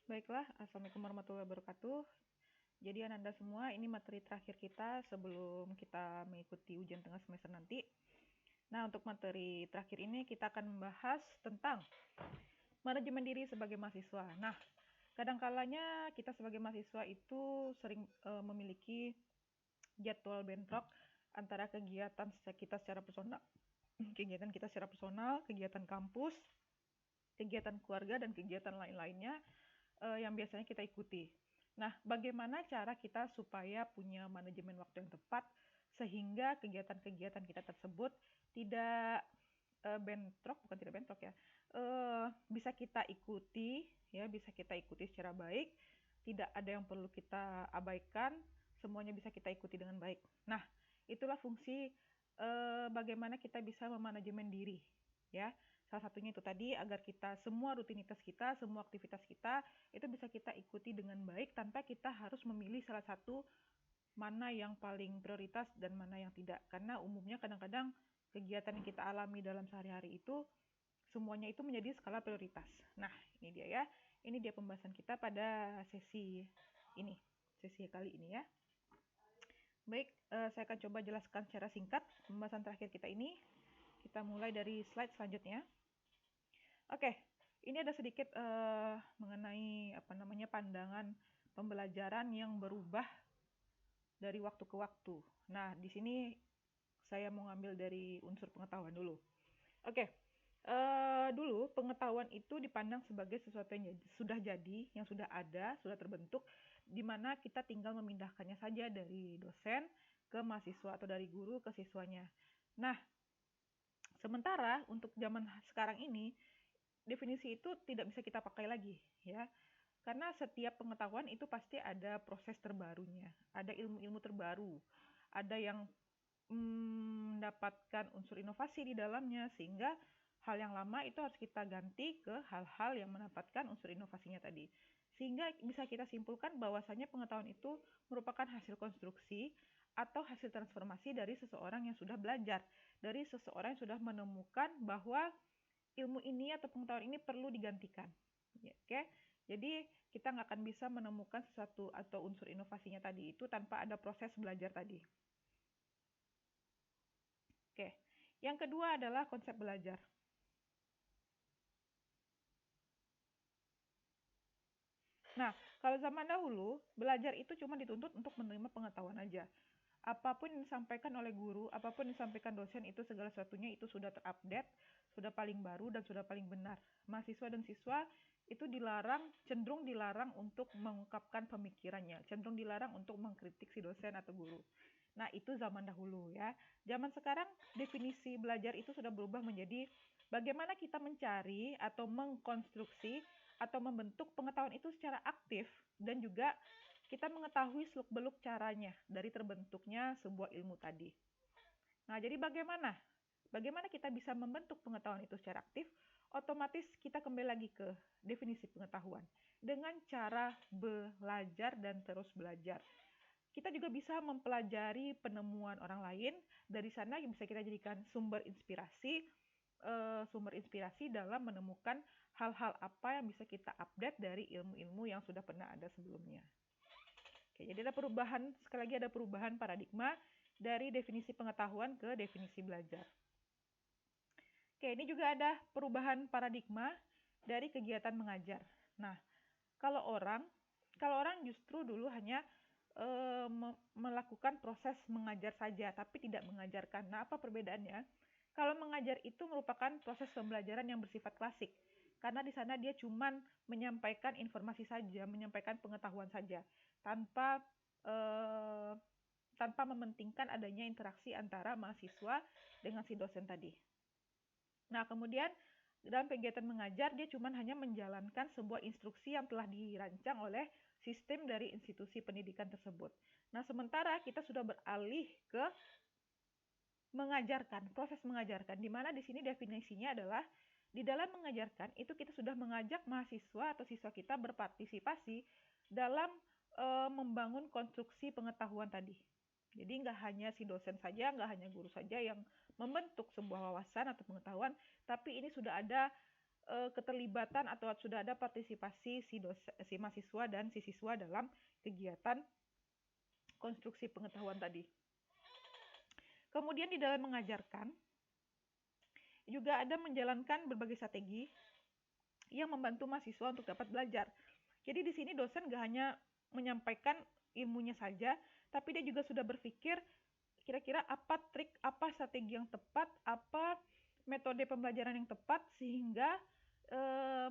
Baiklah, Assalamualaikum warahmatullahi wabarakatuh. Jadi Ananda semua, ini materi terakhir kita sebelum kita mengikuti ujian tengah semester nanti. Nah, untuk materi terakhir ini kita akan membahas tentang manajemen diri sebagai mahasiswa. Nah, kadangkalanya kita sebagai mahasiswa itu sering memiliki jadwal bentrok antara kegiatan kita secara personal, kegiatan kampus, kegiatan keluarga, dan kegiatan lain-lainnya yang biasanya kita ikuti. Nah, bagaimana cara kita supaya punya manajemen waktu yang tepat sehingga kegiatan-kegiatan kita tersebut tidak bukan tidak bentrok ya, bisa kita ikuti ya, bisa kita ikuti secara baik, tidak ada yang perlu kita abaikan, semuanya bisa kita ikuti dengan baik. Nah, itulah fungsi bagaimana kita bisa memanajemen diri ya. Salah satunya itu tadi, agar kita semua rutinitas kita, semua aktivitas kita itu bisa kita ikuti dengan baik tanpa kita harus memilih salah satu mana yang paling prioritas dan mana yang tidak. Karena umumnya kadang-kadang kegiatan yang kita alami dalam sehari-hari itu semuanya itu menjadi skala prioritas. Nah, ini dia ya. Ini dia pembahasan kita pada sesi ini, sesi kali ini ya. Baik, saya akan coba jelaskan secara singkat pembahasan terakhir kita ini. Kita mulai dari slide selanjutnya. Oke, ini ada sedikit mengenai pandangan pembelajaran yang berubah dari waktu ke waktu. Nah, di sini saya mau ngambil dari unsur pengetahuan dulu. Oke, dulu pengetahuan itu dipandang sebagai sesuatu yang sudah jadi, yang sudah ada, sudah terbentuk, di mana kita tinggal memindahkannya saja dari dosen ke mahasiswa atau dari guru ke siswanya. Nah, sementara untuk zaman sekarang ini, definisi itu tidak bisa kita pakai lagi ya, karena setiap pengetahuan itu pasti ada proses terbarunya, ada ilmu-ilmu terbaru, ada yang mendapatkan unsur inovasi di dalamnya, sehingga hal yang lama itu harus kita ganti ke hal-hal yang mendapatkan unsur inovasinya tadi, sehingga bisa kita simpulkan bahwasanya pengetahuan itu merupakan hasil konstruksi atau hasil transformasi dari seseorang yang sudah belajar, dari seseorang yang sudah menemukan bahwa ilmu ini atau pengetahuan ini perlu digantikan. Oke, jadi kita nggak akan bisa menemukan sesuatu atau unsur inovasinya tadi itu tanpa ada proses belajar tadi. Oke, yang kedua adalah konsep belajar. Nah, kalau zaman dahulu, belajar itu cuma dituntut untuk menerima pengetahuan aja. Apapun yang disampaikan oleh guru, apapun yang disampaikan dosen, itu segala sesuatunya itu sudah terupdate, sudah paling baru, dan sudah paling benar. Mahasiswa dan siswa itu cenderung dilarang untuk mengungkapkan pemikirannya, cenderung dilarang untuk mengkritik si dosen atau guru. Nah, itu zaman dahulu ya. Zaman sekarang, definisi belajar itu sudah berubah menjadi bagaimana kita mencari atau mengkonstruksi atau membentuk pengetahuan itu secara aktif, dan juga kita mengetahui seluk-beluk caranya dari terbentuknya sebuah ilmu tadi. Nah, jadi bagaimana? Bagaimana kita bisa membentuk pengetahuan itu secara aktif? Otomatis kita kembali lagi ke definisi pengetahuan dengan cara belajar dan terus belajar. Kita juga bisa mempelajari penemuan orang lain, dari sana bisa kita jadikan sumber inspirasi dalam menemukan hal-hal apa yang bisa kita update dari ilmu-ilmu yang sudah pernah ada sebelumnya. Oke, jadi ada perubahan, sekali lagi ada perubahan paradigma dari definisi pengetahuan ke definisi belajar. Oke, ini juga ada perubahan paradigma dari kegiatan mengajar. Nah, kalau orang justru dulu hanya melakukan proses mengajar saja, tapi tidak mengajarkan. Nah, apa perbedaannya? Kalau mengajar itu merupakan proses pembelajaran yang bersifat klasik, karena di sana dia cuma menyampaikan informasi saja, menyampaikan pengetahuan saja, tanpa mementingkan adanya interaksi antara mahasiswa dengan si dosen tadi. Nah, kemudian dalam kegiatan mengajar, dia cuma hanya menjalankan sebuah instruksi yang telah dirancang oleh sistem dari institusi pendidikan tersebut. Nah, sementara kita sudah beralih ke mengajarkan, proses mengajarkan, di mana di sini definisinya adalah di dalam mengajarkan itu kita sudah mengajak mahasiswa atau siswa kita berpartisipasi dalam membangun konstruksi pengetahuan tadi. Jadi nggak hanya si dosen saja, nggak hanya guru saja yang membentuk sebuah wawasan atau pengetahuan, tapi ini sudah ada keterlibatan atau sudah ada partisipasi si mahasiswa dan si siswa dalam kegiatan konstruksi pengetahuan tadi. Kemudian di dalam mengajarkan juga ada menjalankan berbagai strategi yang membantu mahasiswa untuk dapat belajar. Jadi di sini dosen gak hanya menyampaikan ilmunya saja, tapi dia juga sudah berpikir kira-kira apa trik, apa strategi yang tepat, apa metode pembelajaran yang tepat sehingga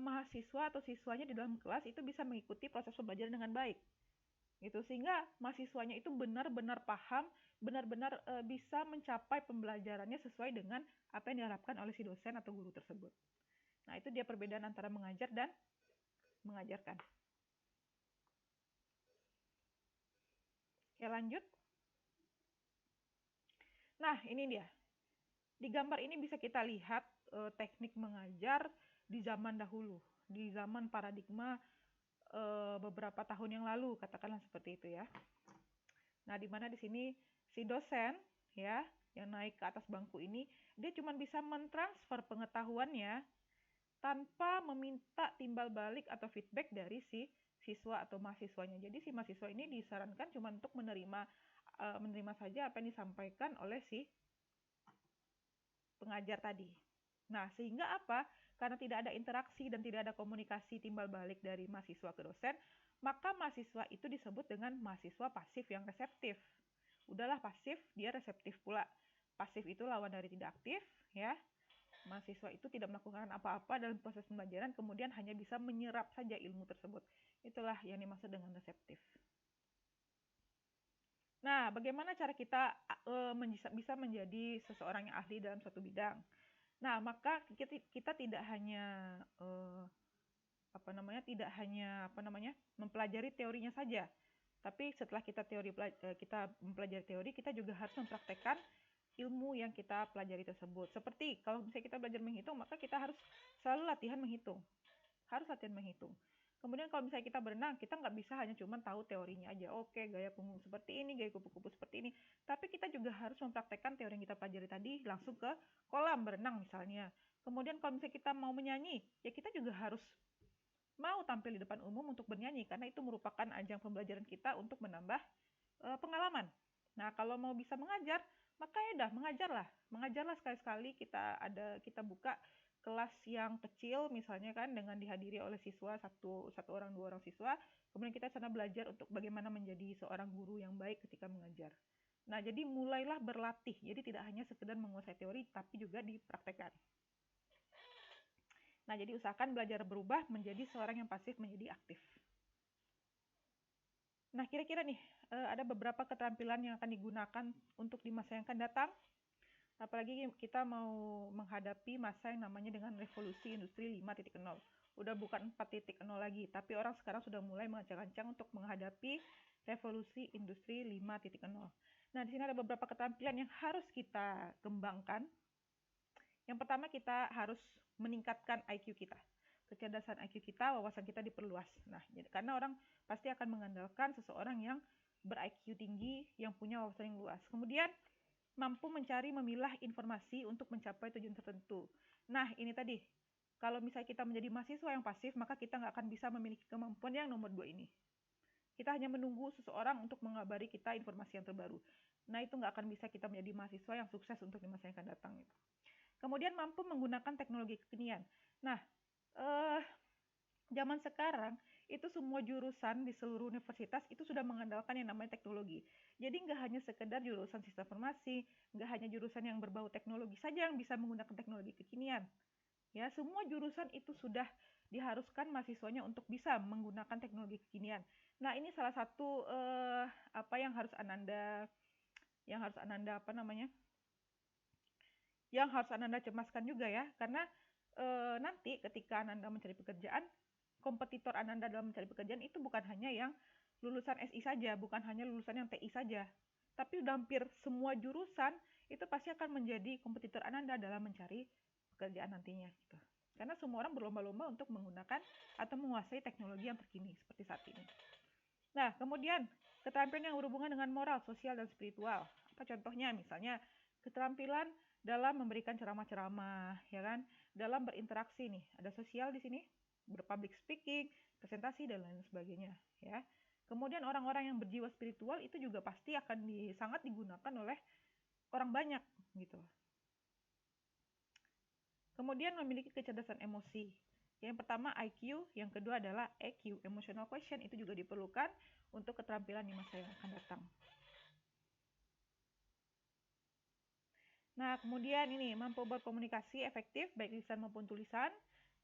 mahasiswa atau siswanya di dalam kelas itu bisa mengikuti proses pembelajaran dengan baik. Gitu, sehingga mahasiswanya itu benar-benar paham, benar-benar bisa mencapai pembelajarannya sesuai dengan apa yang diharapkan oleh si dosen atau guru tersebut. Nah, itu dia perbedaan antara mengajar dan mengajarkan. Ya, lanjut. Nah, ini dia. Di gambar ini bisa kita lihat teknik mengajar di zaman dahulu, di zaman paradigma beberapa tahun yang lalu, katakanlah seperti itu ya. Nah, di mana di sini si dosen ya yang naik ke atas bangku ini, dia cuma bisa mentransfer pengetahuannya tanpa meminta timbal balik atau feedback dari si siswa atau mahasiswanya. Jadi si mahasiswa ini disarankan cuma untuk menerima saja apa yang disampaikan oleh si pengajar tadi. Nah, sehingga apa? Karena tidak ada interaksi dan tidak ada komunikasi timbal balik dari mahasiswa ke dosen, maka mahasiswa itu disebut dengan mahasiswa pasif yang reseptif. Udahlah pasif, dia reseptif pula. Pasif itu lawan dari tidak aktif, ya. Mahasiswa itu tidak melakukan apa-apa dalam proses pembelajaran, kemudian hanya bisa menyerap saja ilmu tersebut. Itulah yang dimaksud dengan reseptif. Nah, bagaimana cara kita bisa menjadi seseorang yang ahli dalam suatu bidang? Nah, maka kita tidak hanya mempelajari teorinya saja, tapi setelah kita mempelajari teori, kita juga harus mempraktekkan ilmu yang kita pelajari tersebut. Seperti kalau misalnya kita belajar menghitung, maka kita harus selalu latihan menghitung. Harus latihan menghitung. Kemudian kalau misalnya kita berenang, kita nggak bisa hanya cuma tahu teorinya aja. Oke, gaya punggung seperti ini, gaya kupu-kupu seperti ini. Tapi kita juga harus mempraktekkan teori yang kita pelajari tadi langsung ke kolam berenang misalnya. Kemudian kalau misalnya kita mau menyanyi, ya kita juga harus mau tampil di depan umum untuk bernyanyi, karena itu merupakan ajang pembelajaran kita untuk menambah pengalaman. Nah, kalau mau bisa mengajar, maka ya udah mengajarlah sekali-sekali kita buka kelas yang kecil misalnya kan dengan dihadiri oleh siswa satu orang dua orang siswa, kemudian kita sana belajar untuk bagaimana menjadi seorang guru yang baik ketika mengajar. Nah, jadi mulailah berlatih, jadi tidak hanya sekedar menguasai teori tapi juga dipraktekkan. Nah, jadi usahakan belajar berubah menjadi seorang yang pasif menjadi aktif. Nah, kira-kira nih ada beberapa keterampilan yang akan digunakan untuk di masa yang akan datang. Apalagi kita mau menghadapi masa yang namanya dengan revolusi industri 5.0. Udah bukan 4.0 lagi, tapi orang sekarang sudah mulai mengancang-ancang untuk menghadapi revolusi industri 5.0. Nah, di sini ada beberapa keterampilan yang harus kita kembangkan. Yang pertama, kita harus meningkatkan IQ kita. Kecerdasan IQ kita, wawasan kita diperluas. Nah, karena orang pasti akan mengandalkan seseorang yang ber-IQ tinggi, yang punya wawasan yang luas. Kemudian, mampu mencari memilah informasi untuk mencapai tujuan tertentu. Nah, ini tadi. Kalau misalnya kita menjadi mahasiswa yang pasif, maka kita nggak akan bisa memiliki kemampuan yang nomor 2 ini. Kita hanya menunggu seseorang untuk mengabari kita informasi yang terbaru. Nah, itu nggak akan bisa kita menjadi mahasiswa yang sukses untuk di masa yang akan datang. Kemudian mampu menggunakan teknologi kekinian. Nah, zaman sekarang itu semua jurusan di seluruh universitas itu sudah mengandalkan yang namanya teknologi. Jadi nggak hanya sekedar jurusan sistem informasi, nggak hanya jurusan yang berbau teknologi saja yang bisa menggunakan teknologi kekinian. Ya, semua jurusan itu sudah diharuskan mahasiswanya untuk bisa menggunakan teknologi kekinian. Nah, ini salah satu apa yang harus Ananda cemaskan juga ya, karena nanti ketika Ananda mencari pekerjaan, kompetitor Ananda dalam mencari pekerjaan itu bukan hanya yang lulusan SI saja, bukan hanya lulusan yang TI saja, tapi udah hampir semua jurusan itu pasti akan menjadi kompetitor Ananda dalam mencari pekerjaan nantinya gitu. Karena semua orang berlomba-lomba untuk menggunakan atau menguasai teknologi yang terkini seperti saat ini. Nah, kemudian keterampilan yang berhubungan dengan moral, sosial, dan spiritual. Apa contohnya? Misalnya keterampilan dalam memberikan ceramah-ceramah, ya kan? dalam berinteraksi nih. Ada sosial di sini, berpublic speaking, presentasi dan lain sebagainya, ya. Kemudian orang-orang yang berjiwa spiritual itu juga pasti akan sangat digunakan oleh orang banyak gitu. Kemudian memiliki kecerdasan emosi. Yang pertama IQ, yang kedua adalah EQ, emotional quotient, itu juga diperlukan untuk keterampilan di masa yang akan datang. Nah, kemudian ini mampu berkomunikasi efektif baik lisan maupun tulisan.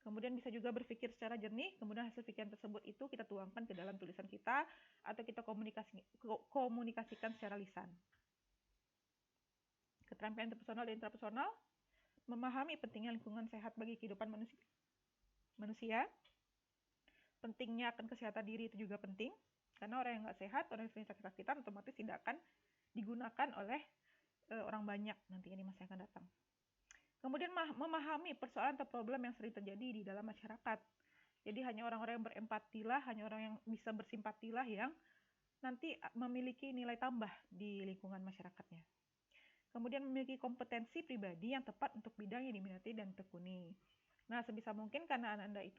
Kemudian bisa juga berpikir secara jernih, kemudian hasil pikiran tersebut itu kita tuangkan ke dalam tulisan kita atau kita komunikasikan secara lisan. Keterampilan interpersonal dan intrapersonal, memahami pentingnya lingkungan sehat bagi kehidupan manusia. Pentingnya akan kesehatan diri itu juga penting, karena orang yang nggak sehat, orang yang sering sakit-sakitan, otomatis tidak akan digunakan oleh orang banyak nantinya di masa yang akan datang. Kemudian memahami persoalan atau problem yang sering terjadi di dalam masyarakat. Jadi hanya orang-orang yang berempatilah, hanya orang yang bisa bersimpatilah yang nanti memiliki nilai tambah di lingkungan masyarakatnya. Kemudian memiliki kompetensi pribadi yang tepat untuk bidang yang diminati dan tekuni. Nah, sebisa mungkin karena Ananda itu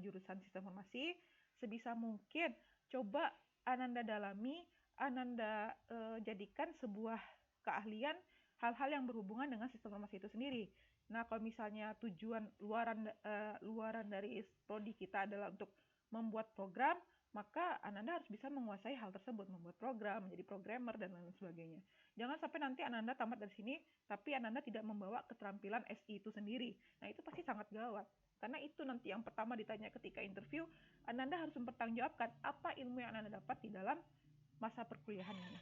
jurusan sistem informasi, sebisa mungkin coba Ananda dalami, Ananda jadikan sebuah keahlian hal-hal yang berhubungan dengan sistem informasi itu sendiri. Nah, kalau misalnya tujuan luaran dari prodi kita adalah untuk membuat program, maka Ananda harus bisa menguasai hal tersebut, membuat program, menjadi programmer, dan lain sebagainya. Jangan sampai nanti Ananda tamat dari sini, tapi Ananda tidak membawa keterampilan SI itu sendiri. Nah, itu pasti sangat gawat. Karena itu nanti yang pertama ditanya ketika interview, Ananda harus mempertanggungjawabkan apa ilmu yang Ananda dapat di dalam masa perkuliahan ini.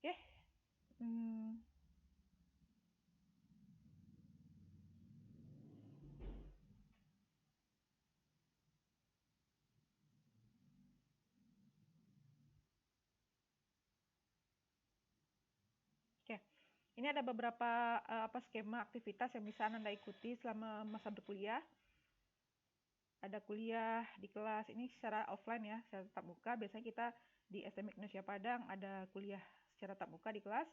Oke? Oke. Ini ada beberapa skema aktivitas yang bisa Anda ikuti selama masa berkuliah. Ada kuliah di kelas, ini secara offline ya, secara tatap muka. Biasanya kita di STM Indonesia Padang ada kuliah secara tatap muka di kelas.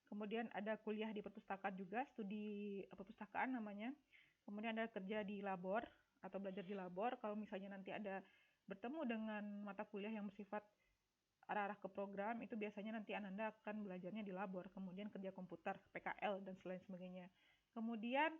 Kemudian ada kuliah di perpustakaan juga, studi perpustakaan namanya. Kemudian ada kerja di labor atau belajar di labor. Kalau misalnya nanti ada bertemu dengan mata kuliah yang bersifat arah-arah ke program, itu biasanya nanti Ananda akan belajarnya di labor, kemudian kerja komputer, PKL, dan selain sebagainya. Kemudian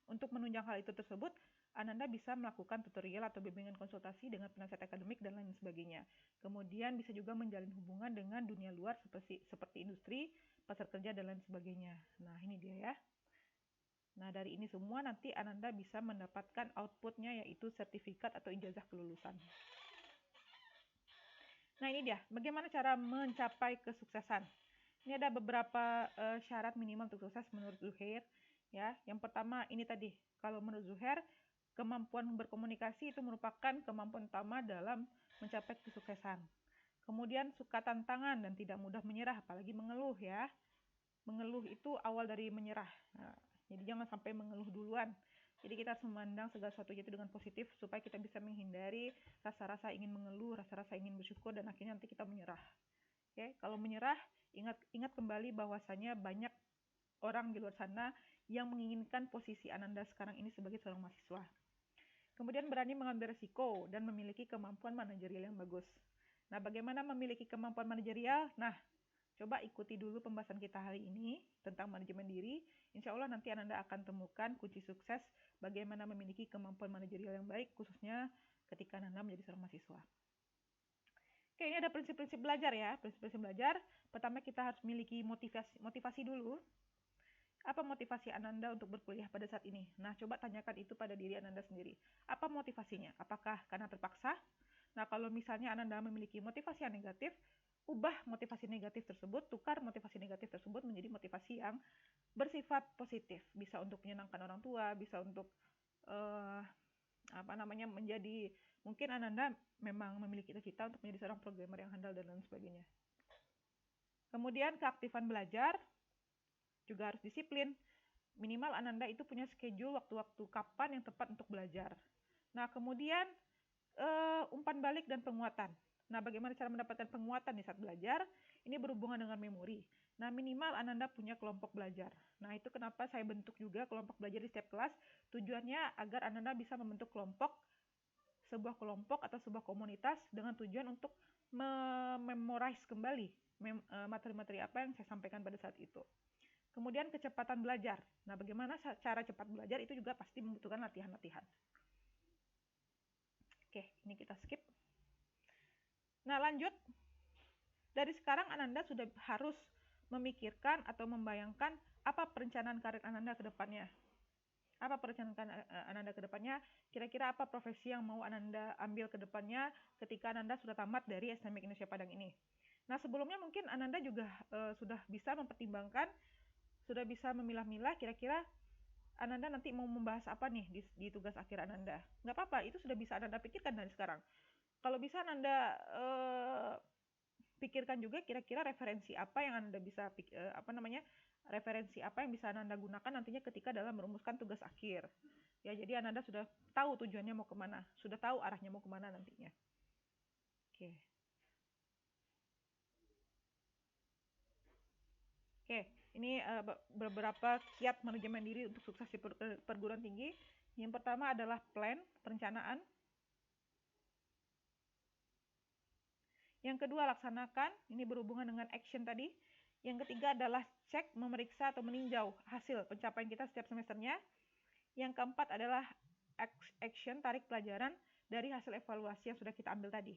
untuk menunjang hal itu tersebut, Ananda bisa melakukan tutorial atau bimbingan konsultasi dengan penasihat akademik dan lain sebagainya. Kemudian bisa juga menjalin hubungan dengan dunia luar seperti industri, pasar kerja, dan lain sebagainya. Nah, ini dia ya. Nah, dari ini semua nanti Ananda bisa mendapatkan outputnya, yaitu sertifikat atau ijazah kelulusan. Nah, ini dia, bagaimana cara mencapai kesuksesan. Ini ada beberapa syarat minimal untuk sukses menurut Zuhair. Ya, yang pertama ini tadi, kalau menurut Zuhair, kemampuan berkomunikasi itu merupakan kemampuan utama dalam mencapai kesuksesan. Kemudian suka tantangan dan tidak mudah menyerah, apalagi mengeluh ya. Mengeluh itu awal dari menyerah. Nah, jadi jangan sampai mengeluh duluan. Jadi kita harus memandang segala sesuatu itu dengan positif supaya kita bisa menghindari rasa-rasa ingin mengeluh, rasa-rasa ingin bersyukur, dan akhirnya nanti kita menyerah. Oke, kalau menyerah, ingat kembali bahwasanya banyak orang di luar sana yang menginginkan posisi Ananda sekarang ini sebagai seorang mahasiswa. Kemudian berani mengambil risiko dan memiliki kemampuan manajerial yang bagus. Nah, bagaimana memiliki kemampuan manajerial? Nah, coba ikuti dulu pembahasan kita hari ini tentang manajemen diri. Insya Allah nanti Ananda akan temukan kunci sukses bagaimana memiliki kemampuan manajerial yang baik, khususnya ketika Ananda menjadi seorang mahasiswa. Oke, ini ada prinsip-prinsip belajar ya. Prinsip-prinsip belajar, pertama kita harus memiliki motivasi dulu. Apa motivasi Ananda untuk berkuliah pada saat ini? Nah, coba tanyakan itu pada diri Ananda sendiri. Apa motivasinya? Apakah karena terpaksa? Nah, kalau misalnya Ananda memiliki motivasi yang negatif, ubah motivasi negatif tersebut, tukar motivasi negatif tersebut menjadi motivasi yang bersifat positif. Bisa untuk menyenangkan orang tua, bisa untuk menjadi, mungkin Ananda memang memiliki cita-cita untuk menjadi seorang programmer yang handal dan lain sebagainya. Kemudian keaktifan belajar, juga harus disiplin. Minimal Ananda itu punya schedule waktu-waktu kapan yang tepat untuk belajar. Nah, kemudian umpan balik dan penguatan. Nah, bagaimana cara mendapatkan penguatan di saat belajar? Ini berhubungan dengan memori. Nah, minimal Ananda punya kelompok belajar. Nah, itu kenapa saya bentuk juga kelompok belajar di setiap kelas. Tujuannya agar Ananda bisa membentuk sebuah kelompok atau sebuah komunitas dengan tujuan untuk memorize kembali materi-materi apa yang saya sampaikan pada saat itu. Kemudian kecepatan belajar. Nah, bagaimana cara cepat belajar itu juga pasti membutuhkan latihan-latihan. Oke, ini kita skip. Nah, lanjut. Dari sekarang Ananda sudah harus memikirkan atau membayangkan apa perencanaan karir Ananda ke depannya. Apa perencanaan Ananda ke depannya? Kira-kira apa profesi yang mau Ananda ambil ke depannya ketika Ananda sudah tamat dari STMIK Indonesia Padang ini? Nah, sebelumnya mungkin Ananda juga sudah bisa mempertimbangkan, sudah bisa memilah-milah kira-kira Ananda nanti mau membahas apa nih di tugas akhir Ananda. Nggak apa-apa, itu sudah bisa Ananda pikirkan dari sekarang. Kalau bisa Ananda pikirkan juga kira-kira referensi apa yang Anda bisa referensi apa yang bisa Anda gunakan nantinya ketika dalam merumuskan tugas akhir. Ya, jadi Anda sudah tahu tujuannya mau kemana, sudah tahu arahnya mau kemana nantinya. Oke. Oke, ini beberapa kiat manajemen diri untuk sukses di perguruan tinggi. Yang pertama adalah plan, perencanaan. Yang kedua, laksanakan. Ini berhubungan dengan action tadi. Yang ketiga adalah cek, memeriksa atau meninjau hasil pencapaian kita setiap semesternya. Yang keempat adalah action, tarik pelajaran dari hasil evaluasi yang sudah kita ambil tadi.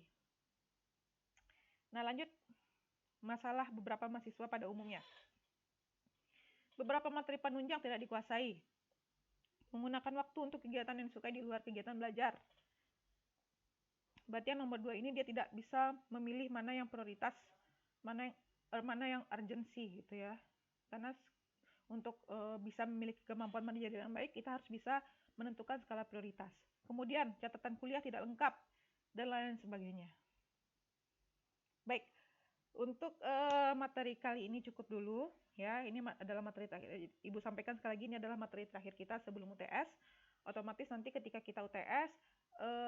Nah, lanjut masalah beberapa mahasiswa pada umumnya. Beberapa materi penunjang tidak dikuasai. Menggunakan waktu untuk kegiatan yang disukai di luar kegiatan belajar. Berarti yang nomor 2 ini dia tidak bisa memilih mana yang prioritas, mana yang urgensi gitu ya. Karena untuk bisa memiliki kemampuan manajer yang baik, kita harus bisa menentukan skala prioritas. Kemudian catatan kuliah tidak lengkap dan lain sebagainya. Baik, untuk materi kali ini cukup dulu ya. Ini adalah materi terakhir. Ibu sampaikan sekali lagi, ini adalah materi terakhir kita sebelum UTS. Otomatis nanti ketika kita UTS,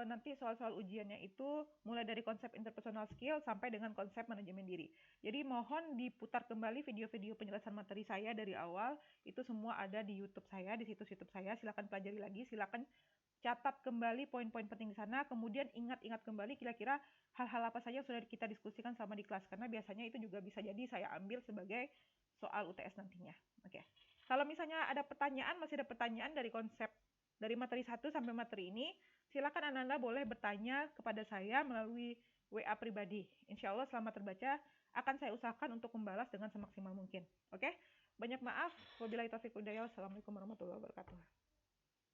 nanti soal-soal ujiannya itu mulai dari konsep interpersonal skill sampai dengan konsep manajemen diri. Jadi mohon diputar kembali video-video penjelasan materi saya dari awal. Itu semua ada di YouTube saya, di situs YouTube saya. Silakan pelajari lagi, silakan catat kembali poin-poin penting di sana, kemudian ingat-ingat kembali kira-kira hal-hal apa saja yang sudah kita diskusikan sama di kelas, karena biasanya itu juga bisa jadi saya ambil sebagai soal UTS nantinya. Oke. Kalau misalnya ada pertanyaan, masih ada pertanyaan dari konsep dari materi 1 sampai materi ini, silakan Anda boleh bertanya kepada saya melalui WA pribadi. Insya Allah selama terbaca akan saya usahakan untuk membalas dengan semaksimal mungkin. Oke? Banyak maaf. Wabillahi taufiq wal hidayah. Wassalamualaikum warahmatullahi wabarakatuh.